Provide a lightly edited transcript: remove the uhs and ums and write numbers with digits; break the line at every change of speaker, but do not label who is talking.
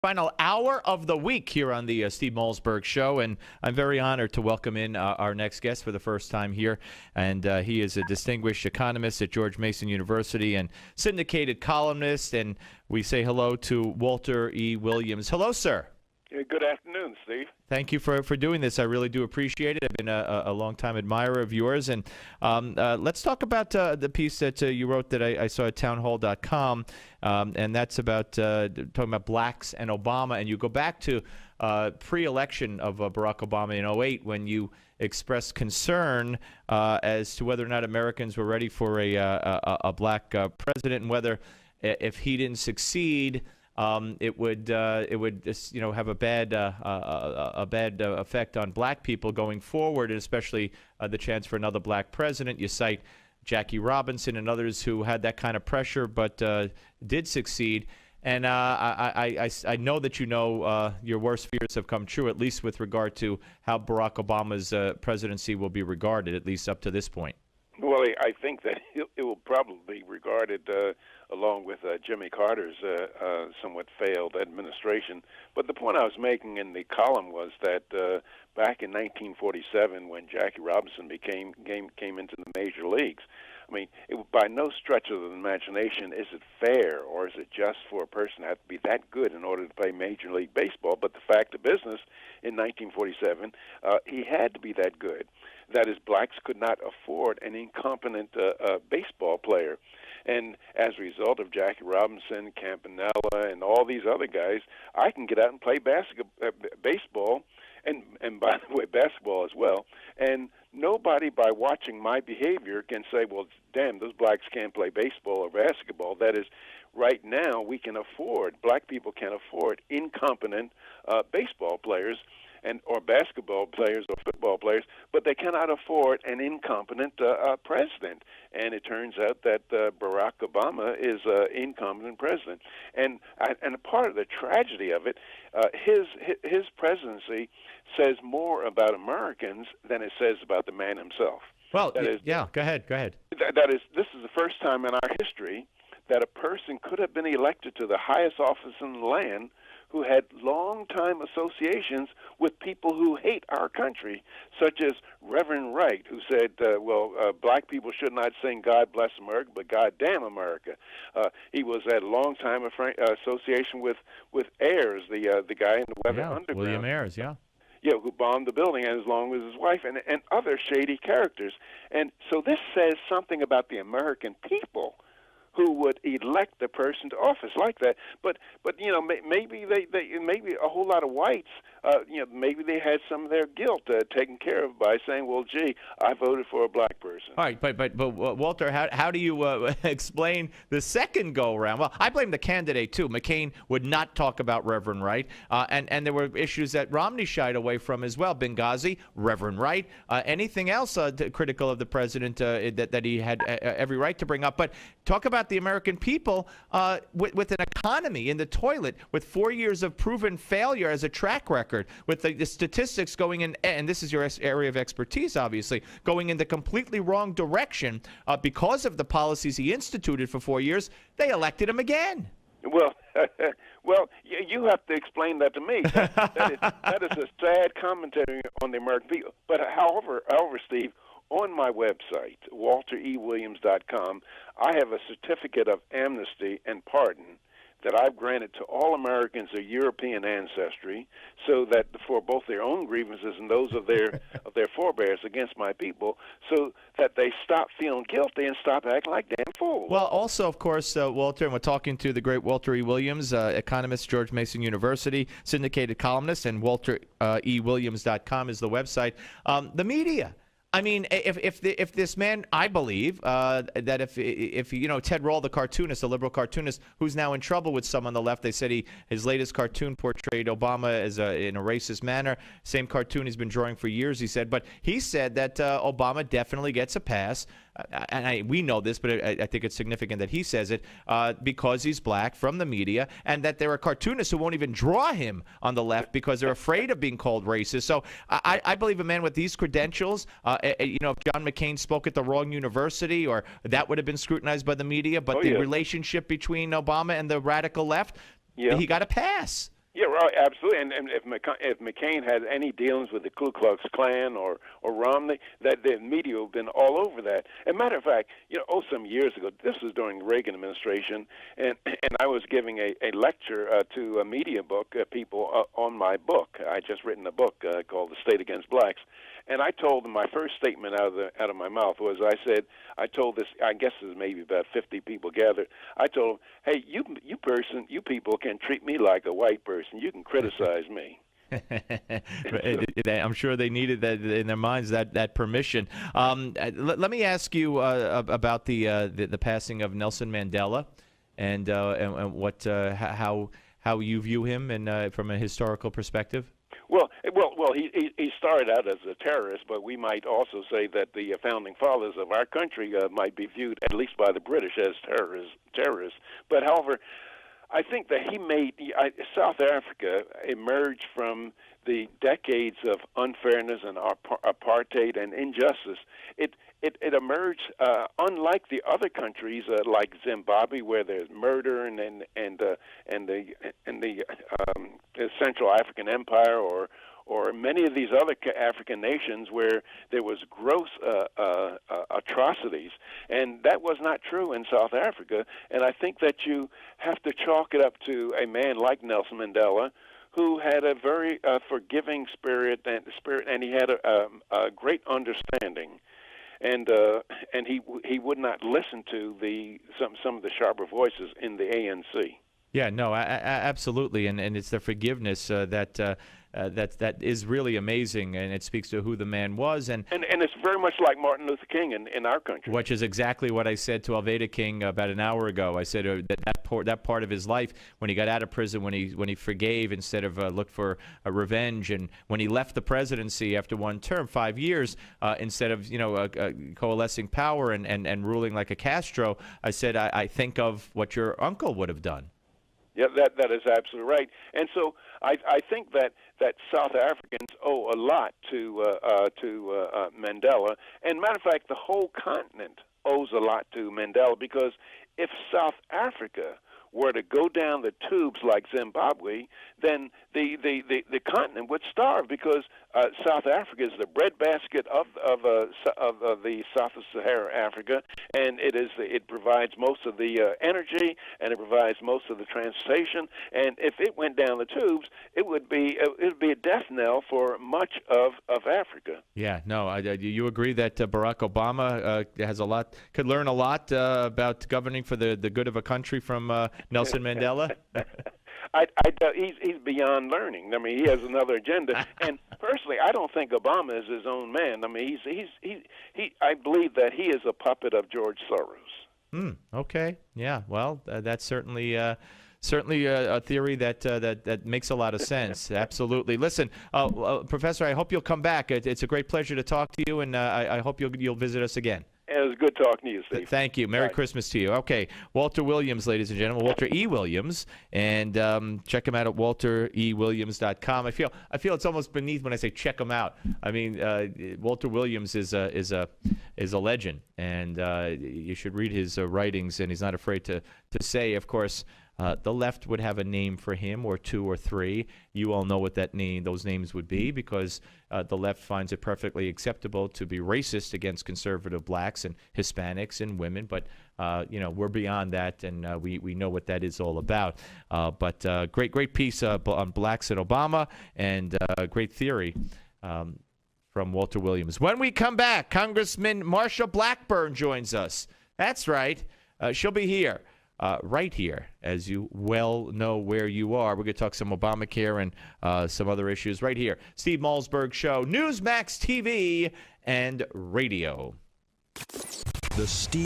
Final hour of the week here on the Steve Malzberg Show, and I'm very honored to welcome in our next guest for the first time here, and he is a distinguished economist at George Mason University and syndicated columnist, and we say hello to Walter E. Williams. Hello, sir.
Good afternoon, Steve.
Thank you for doing this. I really do appreciate it. I've been a long-time admirer of yours. And let's talk about the piece that you wrote that I saw at townhall.com, and that's about talking about blacks and Obama. And you go back to pre-election of Barack Obama in '08 when you expressed concern as to whether or not Americans were ready for a black president, and whether if he didn't succeed, it would have a bad effect on black people going forward, and especially the chance for another black president. You cite Jackie Robinson and others who had that kind of pressure but did succeed. And I know that your worst fears have come true, at least with regard to how Barack Obama's presidency will be regarded, at least up to this point.
Well, I think that it will probably be regarded along with Jimmy Carter's somewhat failed administration. But the point I was making in the column was that back in 1947, when Jackie Robinson came into the major leagues, I mean, by no stretch of the imagination is it fair, or is it just for a person to have to be that good in order to play Major League Baseball. But the fact of business, in 1947, he had to be that good. That is, blacks could not afford an incompetent baseball player. And as a result of Jackie Robinson, Campanella, and all these other guys, I can get out and play baseball, and by the way, basketball as well. And nobody, by watching my behavior, can say, well, damn, those blacks can't play baseball or basketball. That is, right now black people can afford incompetent baseball players or basketball players or football players, but they cannot afford an incompetent president. And it turns out that Barack Obama is an incompetent president. And a part of the tragedy of it, his presidency says more about Americans than it says about the man himself.
Well, go ahead.
That is, this is the first time in our history that a person could have been elected to the highest office in the land who had long-time associations with people who hate our country, such as Reverend Wright, who said, black people should not sing God Bless America, but God Damn America. He had a long-time association with Ayers, the guy in the Weather Underground.
William Ayers,
who bombed the building, and as long as his wife, and other shady characters. And so this says something about the American people who would elect a person to office like that. But maybe maybe a whole lot of whites, maybe they had some of their guilt taken care of by saying, well, gee, I voted for a black person.
All right, but Walter, how do you explain the second go-around? Well, I blame the candidate, too. McCain would not talk about Reverend Wright, and there were issues that Romney shied away from as well. Benghazi, Reverend Wright, anything else critical of the president that he had every right to bring up. But talk about the American people with an economy in the toilet, with 4 years of proven failure as a track record, with the statistics going in, and this is your area of expertise, obviously, going in the completely wrong direction because of the policies he instituted for 4 years. They elected him again.
Well, you have to explain that to me. That is a sad commentary on the American people. But however, Steve, on my website, walterewilliams.com, I have a certificate of amnesty and pardon that I've granted to all Americans of European ancestry, so that for both their own grievances and those of their forebears against my people, so that they stop feeling guilty and stop acting like damn fools.
Well, also, of course, Walter, and we're talking to the great Walter E. Williams, economist, George Mason University, syndicated columnist, and walterewilliams.com is the website. The media. I mean, if this man, I believe that if Ted Rall, the cartoonist, the liberal cartoonist, who's now in trouble with some on the left, they said his latest cartoon portrayed Obama as in a racist manner. Same cartoon he's been drawing for years, he said. But he said that Obama definitely gets a pass. And we know this, but I think it's significant that he says it because he's black, from the media, and that there are cartoonists who won't even draw him on the left because they're afraid of being called racist. So I believe a man with these credentials, if John McCain spoke at the wrong university, or that would have been scrutinized by the media, but relationship between Obama and the radical left, he got a pass.
Yeah, right, absolutely. And if McCain had any dealings with the Ku Klux Klan or Romney, that the media would have been all over that. As a matter of fact, some years ago, this was during the Reagan administration, and I was giving a lecture to a media book people on my book. I just written a book called The State Against Blacks. And I told them, my first statement out of my mouth was, I told this, I guess there's maybe about 50 people gathered. I told them, hey, you people can treat me like a white person. You can criticize me.
I'm sure they needed that in their minds, that permission. Let me ask you about the passing of Nelson Mandela, and what how you view him and from a historical perspective.
Well, he started out as a terrorist, but we might also say that the founding fathers of our country might be viewed, at least by the British, as terrorists. But however, I think that he made South Africa emerge from the decades of unfairness and apartheid and injustice. It emerged unlike the other countries like Zimbabwe, where there's murder and the Central African Empire, or many of these other African nations where there was gross atrocities, and that was not true in South Africa. And I think that you have to chalk it up to a man like Nelson Mandela, who had a very forgiving spirit, and he had a great understanding. And he would not listen to some of the sharper voices in the ANC.
Yeah, no, absolutely, and it's the forgiveness that is really amazing, and it speaks to who the man was, and
it's very much like Martin Luther King in our country.
Which is exactly what I said to Alveda King about an hour ago. I said that part of his life, when he got out of prison, when he forgave instead of looked for a revenge, and when he left the presidency after one term, 5 years, instead of coalescing power and ruling like a Castro, I said I think of what your uncle would have done.
Yeah, that is absolutely right. And so I think that South Africans owe a lot to Mandela. And matter of fact, the whole continent owes a lot to Mandela, because if South Africa were to go down the tubes like Zimbabwe, then the continent would starve, because South Africa is the breadbasket of the South of Sahara Africa, and it provides most of the energy, and it provides most of the transportation. And if it went down the tubes, it would be a death knell for much of Africa.
Yeah, no, you agree that Barack Obama could learn a lot about governing for the good of a country from Nelson Mandela?
He's beyond learning. I mean, he has another agenda. And personally, I don't think Obama is his own man. I mean, I believe that he is a puppet of George Soros.
Okay. Yeah. Well, that's certainly a theory that makes a lot of sense. Absolutely. Listen, Professor, I hope you'll come back. It's a great pleasure to talk to you, and I hope you'll visit us again.
It was good talking to you, Steve.
Thank you. Merry Christmas to you. Okay, Walter Williams, ladies and gentlemen, Walter E. Williams, and check him out at walterewilliams.com. I feel it's almost beneath when I say check him out. I mean, Walter Williams is a legend, and you should read his writings. And he's not afraid to say, of course, the left would have a name for him, or two or three. You all know what those names would be, because the left finds it perfectly acceptable to be racist against conservative blacks and Hispanics and women. But we're beyond that, and we know what that is all about. But great piece on blacks and Obama, and great theory from Walter Williams. When we come back, Congressman Marsha Blackburn joins us. That's right. She'll be here. Right here, as you well know where you are. We're going to talk some Obamacare and some other issues right here. Steve Malzberg Show, Newsmax TV and radio.
The Steve